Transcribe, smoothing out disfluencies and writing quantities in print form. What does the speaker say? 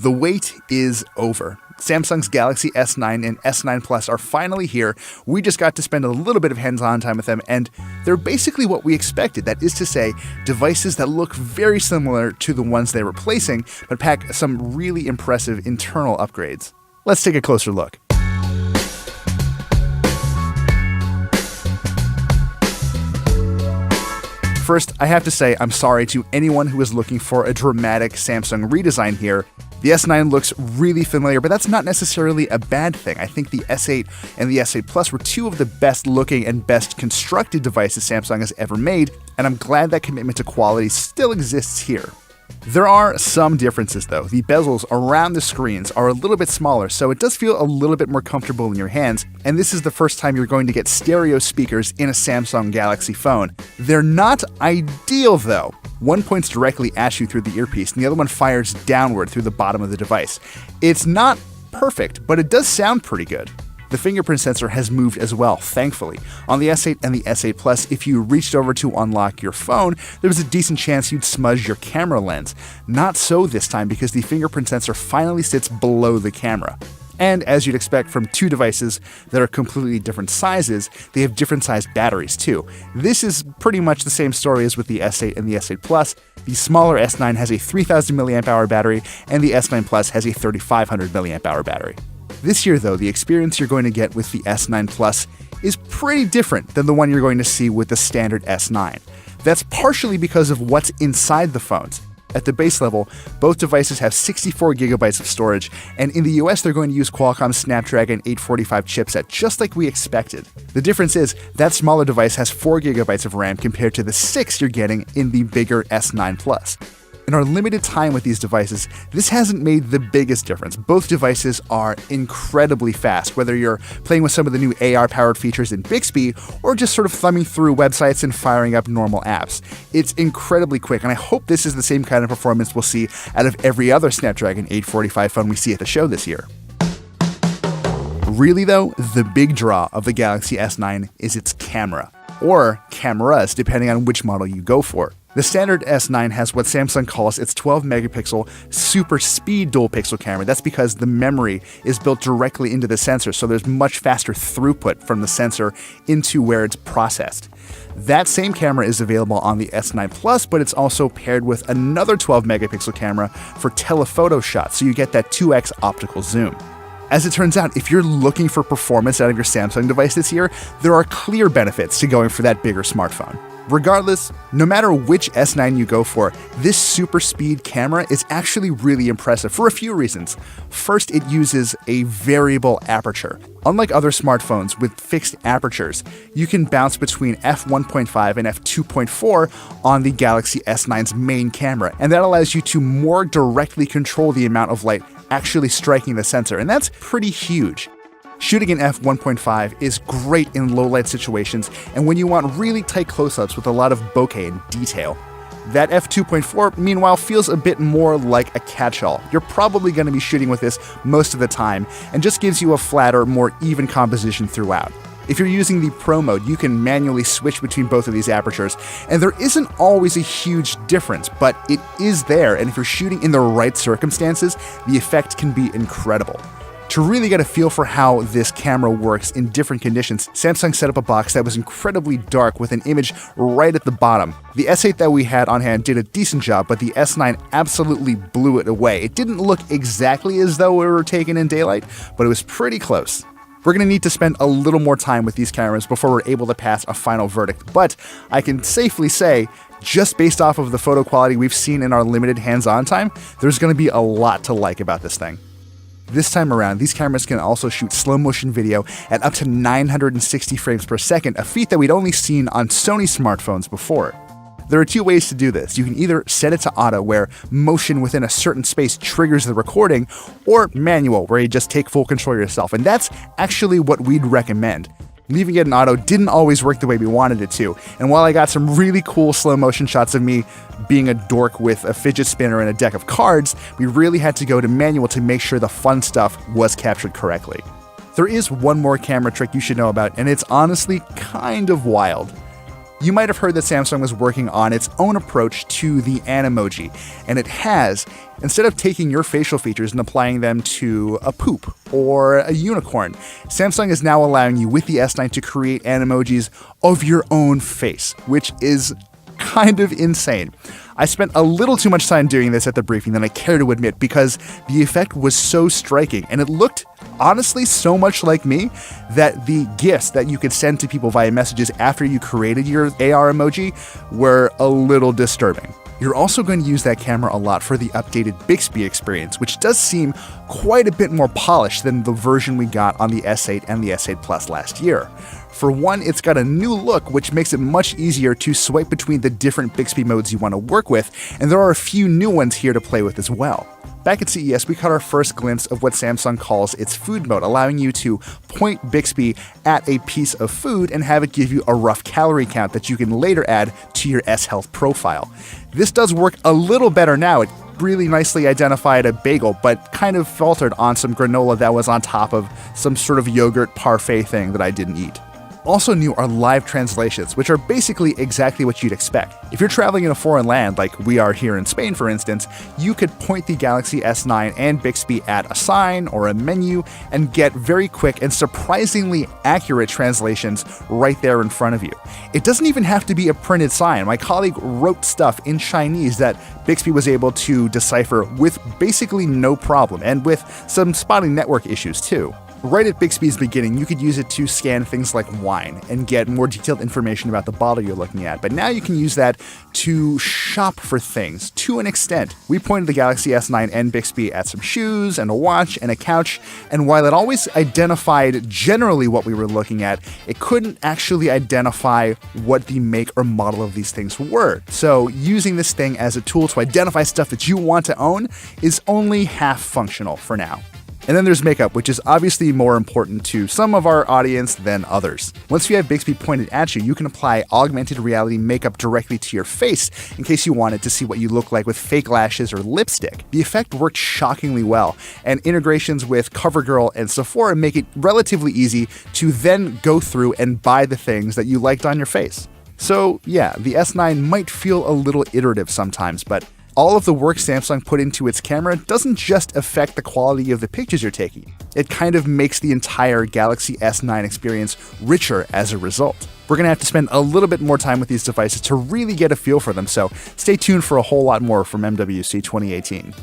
The wait is over. Samsung's Galaxy S9 and S9 Plus are finally here. We just got to spend a little bit of hands-on time with them, and they're basically what we expected. That is to say, devices that look very similar to the ones they're replacing, but pack some really impressive internal upgrades. Let's take a closer look. First, I have to say I'm sorry to anyone who is looking for a dramatic Samsung redesign here. The S9 looks really familiar, but that's not necessarily a bad thing. I think the S8 and the S8 Plus were two of the best looking and best constructed devices Samsung has ever made, and I'm glad that commitment to quality still exists here. There are some differences though. The bezels around the screens are a little bit smaller, so it does feel a little bit more comfortable in your hands, and this is the first time you're going to get stereo speakers in a Samsung Galaxy phone. They're not ideal though. One points directly at you through the earpiece, and the other one fires downward through the bottom of the device. It's not perfect, but it does sound pretty good. The fingerprint sensor has moved as well, thankfully. On the S8 and the S8 Plus, if you reached over to unlock your phone, there was a decent chance you'd smudge your camera lens. Not so this time because the fingerprint sensor finally sits below the camera. And as you'd expect from two devices that are completely different sizes, they have different sized batteries too. This is pretty much the same story as with the S8 and the S8 Plus. The smaller S9 has a 3000 mAh battery, and the S9 Plus has a 3500 mAh battery. This year, though, the experience you're going to get with the S9 Plus is pretty different than the one you're going to see with the standard S9. That's partially because of what's inside the phones. At the base level, both devices have 64 gigabytes of storage, and in the US they're going to use Qualcomm's Snapdragon 845 chipset, just like we expected. The difference is, that smaller device has 4 gigabytes of RAM compared to the 6 you're getting in the bigger S9 Plus. In our limited time with these devices, this hasn't made the biggest difference. Both devices are incredibly fast, whether you're playing with some of the new AR-powered features in Bixby or just sort of thumbing through websites and firing up normal apps. It's incredibly quick, and I hope this is the same kind of performance we'll see out of every other Snapdragon 845 phone we see at the show this year. Really though, the big draw of the Galaxy S9 is its camera, or cameras, depending on which model you go for. The standard S9 has what Samsung calls its 12-megapixel super speed dual-pixel camera. That's because the memory is built directly into the sensor, so there's much faster throughput from the sensor into where it's processed. That same camera is available on the S9 Plus, but it's also paired with another 12-megapixel camera for telephoto shots, so you get that 2x optical zoom. As it turns out, if you're looking for performance out of your Samsung device this year, there are clear benefits to going for that bigger smartphone. Regardless, no matter which S9 you go for, this super speed camera is actually really impressive for a few reasons. First, it uses a variable aperture. Unlike other smartphones with fixed apertures, you can bounce between f1.5 and f2.4 on the Galaxy S9's main camera, and that allows you to more directly control the amount of light actually striking the sensor, and that's pretty huge. Shooting in f1.5 is great in low-light situations and when you want really tight close-ups with a lot of bokeh and detail. That f2.4, meanwhile, feels a bit more like a catch-all. You're probably going to be shooting with this most of the time and just gives you a flatter, more even composition throughout. If you're using the Pro mode, you can manually switch between both of these apertures, and there isn't always a huge difference, but it is there, and if you're shooting in the right circumstances, the effect can be incredible. To really get a feel for how this camera works in different conditions, Samsung set up a box that was incredibly dark with an image right at the bottom. The S8 that we had on hand did a decent job, but the S9 absolutely blew it away. It didn't look exactly as though it were taken in daylight, but it was pretty close. We're going to need to spend a little more time with these cameras before we're able to pass a final verdict, but I can safely say, just based off of the photo quality we've seen in our limited hands-on time, there's going to be a lot to like about this thing. This time around, these cameras can also shoot slow-motion video at up to 960 frames per second, a feat that we'd only seen on Sony smartphones before. There are two ways to do this. You can either set it to auto, where motion within a certain space triggers the recording, or manual, where you just take full control yourself, and that's actually what we'd recommend. Leaving it in auto didn't always work the way we wanted it to, and while I got some really cool slow motion shots of me being a dork with a fidget spinner and a deck of cards, we really had to go to manual to make sure the fun stuff was captured correctly. There is one more camera trick you should know about, and it's honestly kind of wild. You might have heard that Samsung was working on its own approach to the Animoji, and it has. Instead of taking your facial features and applying them to a poop or a unicorn, Samsung is now allowing you with the S9 to create Animojis of your own face, which is kind of insane. I spent a little too much time doing this at the briefing than I care to admit because the effect was so striking and it looked honestly so much like me that the gifts that you could send to people via messages after you created your AR emoji were a little disturbing. You're also going to use that camera a lot for the updated Bixby experience, which does seem quite a bit more polished than the version we got on the S8 and the S8 Plus last year. For one, it's got a new look, which makes it much easier to swipe between the different Bixby modes you want to work with, and there are a few new ones here to play with as well. Back at CES, we caught our first glimpse of what Samsung calls its food mode, allowing you to point Bixby at a piece of food and have it give you a rough calorie count that you can later add to your S Health profile. This does work a little better now. It really nicely identified a bagel, but kind of faltered on some granola that was on top of some sort of yogurt parfait thing that I didn't eat. Also new are live translations, which are basically exactly what you'd expect. If you're traveling in a foreign land, like we are here in Spain for instance, you could point the Galaxy S9 and Bixby at a sign or a menu and get very quick and surprisingly accurate translations right there in front of you. It doesn't even have to be a printed sign. My colleague wrote stuff in Chinese that Bixby was able to decipher with basically no problem, and with some spotting network issues too. Right at Bixby's beginning, you could use it to scan things like wine and get more detailed information about the bottle you're looking at, but now you can use that to shop for things to an extent. We pointed the Galaxy S9 and Bixby at some shoes and a watch and a couch, and while it always identified generally what we were looking at, it couldn't actually identify what the make or model of these things were. So using this thing as a tool to identify stuff that you want to own is only half functional for now. And then there's makeup, which is obviously more important to some of our audience than others. Once you have Bixby pointed at you, you can apply augmented reality makeup directly to your face in case you wanted to see what you look like with fake lashes or lipstick. The effect worked shockingly well, and integrations with CoverGirl and Sephora make it relatively easy to then go through and buy the things that you liked on your face. So yeah, the S9 might feel a little iterative sometimes, but all of the work Samsung put into its camera doesn't just affect the quality of the pictures you're taking. It kind of makes the entire Galaxy S9 experience richer as a result. We're going to have to spend a little bit more time with these devices to really get a feel for them, so stay tuned for a whole lot more from MWC 2018.